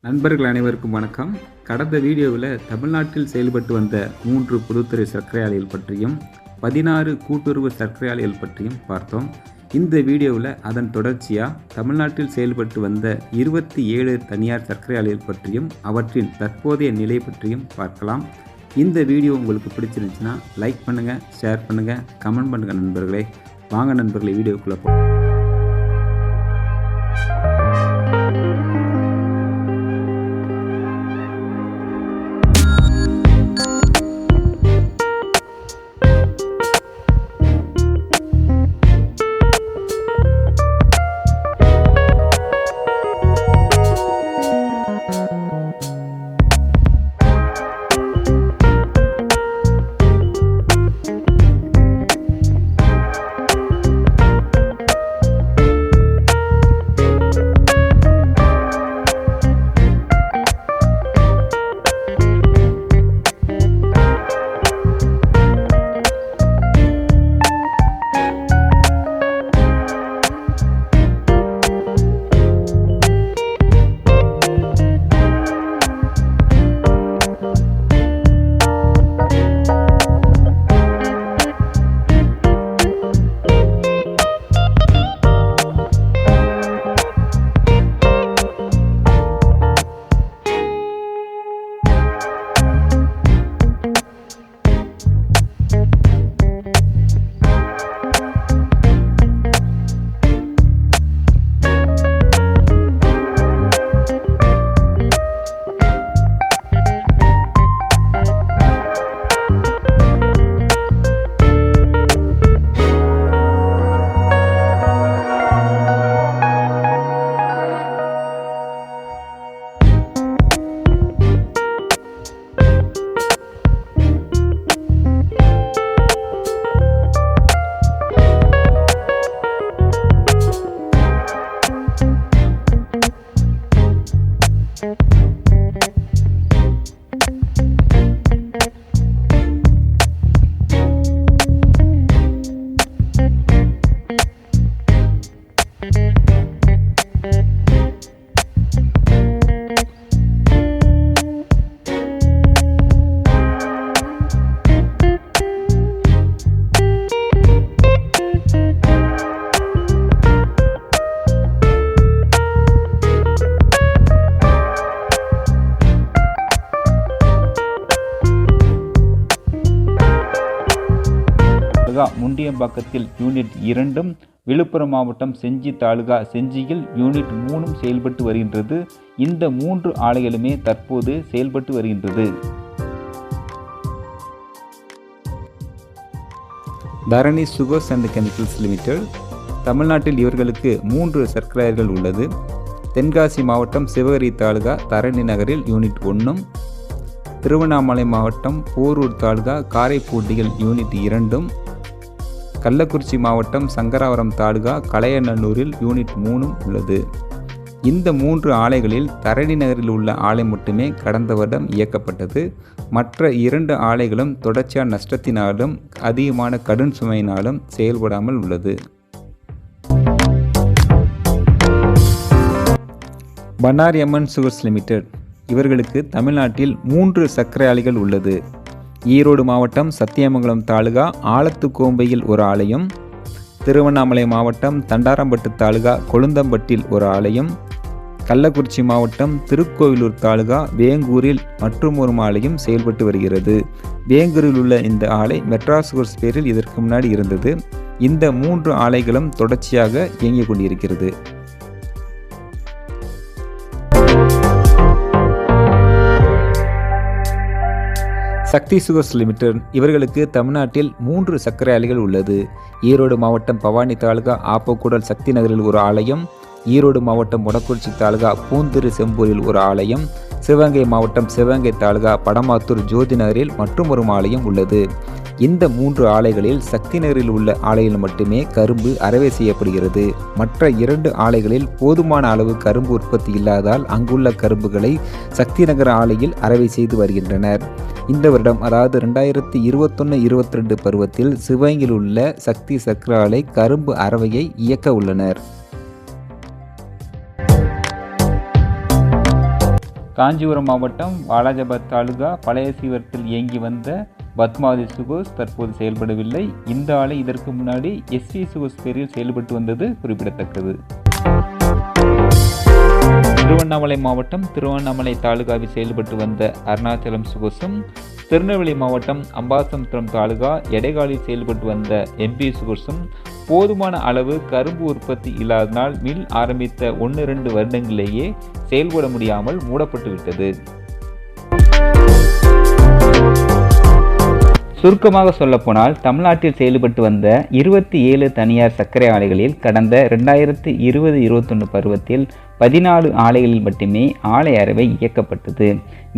நண்பர்கள் அனைவருக்கும் வணக்கம். கடந்த வீடியோவில் தமிழ்நாட்டில் செயல்பட்டு வந்த 3 பொதுத்துறை சர்க்கரை ஆலைகள் பற்றியும் 16 கூட்டுறவு சர்க்கரை ஆலைகள் பற்றியும் பார்த்தோம். இந்த வீடியோவில் அதன் தொடர்ச்சியாக தமிழ்நாட்டில் செயல்பட்டு வந்த 27 தனியார் சர்க்கரை ஆலைகள் பற்றியும் அவற்றின் தற்போதைய நிலை பற்றியும் பார்க்கலாம். இந்த வீடியோ உங்களுக்கு பிடிச்சிருந்துச்சுன்னா லைக் பண்ணுங்கள், ஷேர் பண்ணுங்கள், கமெண்ட் பண்ணுங்கள் நண்பர்களே. வாங்க நண்பர்களே, வீடியோக்குள்ளே போ. முண்டியம்பாக்கத்தில் யூனிட் 2ம், விழுப்புரம் மாவட்டம் செஞ்சி தாலுகா செஞ்சியில் யூனிட் 3ம் செயல்பட்டு வருகின்றது. இந்த 3 ஆலைகளுமே தற்போது செயல்பட்டு வருகின்றது. தரணி சுகர்ஸ் அண்ட் கெமிக்கல்ஸ் லிமிடெட் தமிழ்நாட்டில் இவர்களுக்கு 3 சர்க்கரை ஆலைகள் உள்ளது. தென்காசி மாவட்டம் சிவகிரி தாலுகா தரணி நகரில் யூனிட் 1ம், திருவண்ணாமலை மாவட்டம் போரூர் தாலுகா காரைப்பூண்டியில் யூனிட் 2ம், கள்ளக்குறிச்சி மாவட்டம் சங்கராவரம் தாலுகா கலையநல்லூரில் யூனிட் 3ம் உள்ளது. இந்த 3 ஆலைகளில் தரணி நகரில் உள்ள ஆலை மட்டுமே கடந்த வருடம் இயக்கப்பட்டது. மற்ற 2 ஆலைகளும் தொடர்ச்சியான நஷ்டத்தினாலும் அதிகமான கடும் சுமையினாலும் செயல்படாமல் உள்ளது. பண்ணாரி அம்மன் சுகர்ஸ் லிமிடெட் இவர்களுக்கு தமிழ்நாட்டில் 3 சர்க்கரை ஆலைகள் உள்ளது. ஈரோடு மாவட்டம் சத்தியமங்கலம் தாலுகா ஆலத்துக்கோம்பையில் ஒரு ஆலையும், திருவண்ணாமலை மாவட்டம் தண்டாரம்பட்டு தாலுகா கொழுந்தம்பட்டில் ஒரு ஆலையும், கள்ளக்குறிச்சி மாவட்டம் திருக்கோவிலூர் தாலுகா வேங்கூரில் மற்றும் ஒரு ஆலையும் செயல்பட்டு வருகிறது. வேங்கூரில் உள்ள இந்த ஆலை மெட்ராஸ் சுகர்ஸ் பேரில் இதற்கு முன்னாடி இருந்தது. இந்த 3 ஆலைகளும் தொடர்ச்சியாக இயங்கிக் கொண்டிருக்கிறது. சக்தி சுகர்ஸ் லிமிடெட் இவர்களுக்கு தமிழ்நாட்டில் 3 சர்க்கரை ஆலைகள் உள்ளது. ஈரோடு மாவட்டம் பவானி தாலுகா ஆப்பக்கூடல் சக்தி நகரில் ஒரு ஆலயம், ஈரோடு மாவட்டம் மொடக்குறிச்சி தாலுகா பூந்திரு செம்பூரில் ஒரு ஆலயம், சிவகங்கை மாவட்டம் சிவகங்கை தாலுகா படமாத்தூர் ஜோதி நகரில் மற்றும் ஒரு ஆலயம் உள்ளது. இந்த 3 ஆலைகளில் சக்தி நகரில் உள்ள ஆலையில் மட்டுமே கரும்பு அறவை செய்யப்படுகிறது. மற்ற 2 ஆலைகளில் போதுமான அளவு கரும்பு உற்பத்தி இல்லாதால் அங்குள்ள கரும்புகளை சக்தி நகர் ஆலையில் அறவை செய்து வருகின்றனர். இந்த வருடம் அதாவது 2021-22 பருவத்தில் சிவகங்கையில் உள்ள சக்தி சர்க்கரை ஆலை கரும்பு அறவையை இயக்க உள்ளனர். காஞ்சிபுரம் மாவட்டம் வாலாஜாபாத் தாலுகா பழைய சீவரத்தில் இயங்கி வந்த பத்மாவதி சுகர்ஸ் தற்போது செயல்படவில்லை. இந்த ஆலை இதற்கு முன்னாடி எஸ்வி சுகர்ஸ் பேரில் செயல்பட்டு வந்தது குறிப்பிடத்தக்கது. திருவண்ணாமலை மாவட்டம் திருவண்ணாமலை தாலுகாவில் செயல்பட்டு வந்த அருணாச்சலம் சுகர்ஸும், திருநெல்வேலி மாவட்டம் அம்பாசமுத்திரம் தாலுகா எடைகாலில் செயல்பட்டு வந்த எம்பி சுகர்ஸும் போதுமான அளவு கரும்பு உற்பத்தி இல்லாதனால் மில் ஆரம்பித்த 1-2 வருடங்களிலேயே செயல்பட முடியாமல் மூடப்பட்டு விட்டது. சுருக்கமாக சொல்லப்போனால் தமிழ்நாட்டில் செயல்பட்டு வந்த 27 தனியார் சர்க்கரை ஆலைகளில் கடந்த 2020-21 பருவத்தில் 14 ஆலைகளில் மட்டுமே ஆலை அறவை இயக்கப்பட்டது.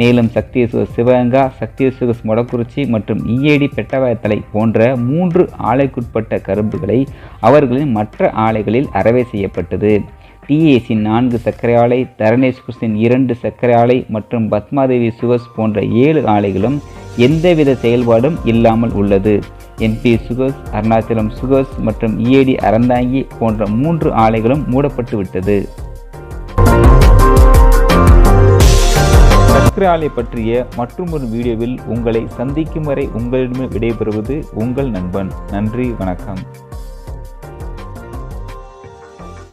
மேலும் சக்தி சுகர்ஸ் சிவகங்கா, சக்தி சுகர்ஸ் மொடக்குறிச்சி மற்றும் இஏடி பெட்டவாயத்தலை போன்ற 3 ஆலைக்குட்பட்ட கரும்புகளை அவர்களின் மற்ற ஆலைகளில் அறவை செய்யப்பட்டது. டிஏசி 4 சர்க்கரை ஆலை, தரணி சுகர்ஸின் 2 சர்க்கரை ஆலை மற்றும் பத்மாதேவி சுகர்ஸ் போன்ற 7 ஆலைகளும் எந்தவித செயல்பாடும் இல்லாமல் உள்ளது. என்பி சுகர்ஸ், அருணாச்சலம் சுகர்ஸ் மற்றும் இஏடி அறந்தாங்கி போன்ற 3 ஆலைகளும் மூடப்பட்டு விட்டது. சர்க்கரை ஆலை பற்றிய மற்றொரு வீடியோவில் உங்களை சந்திக்கும் வரை உங்களிடமே விடைபெறுவது உங்கள் நண்பன். நன்றி, வணக்கம்.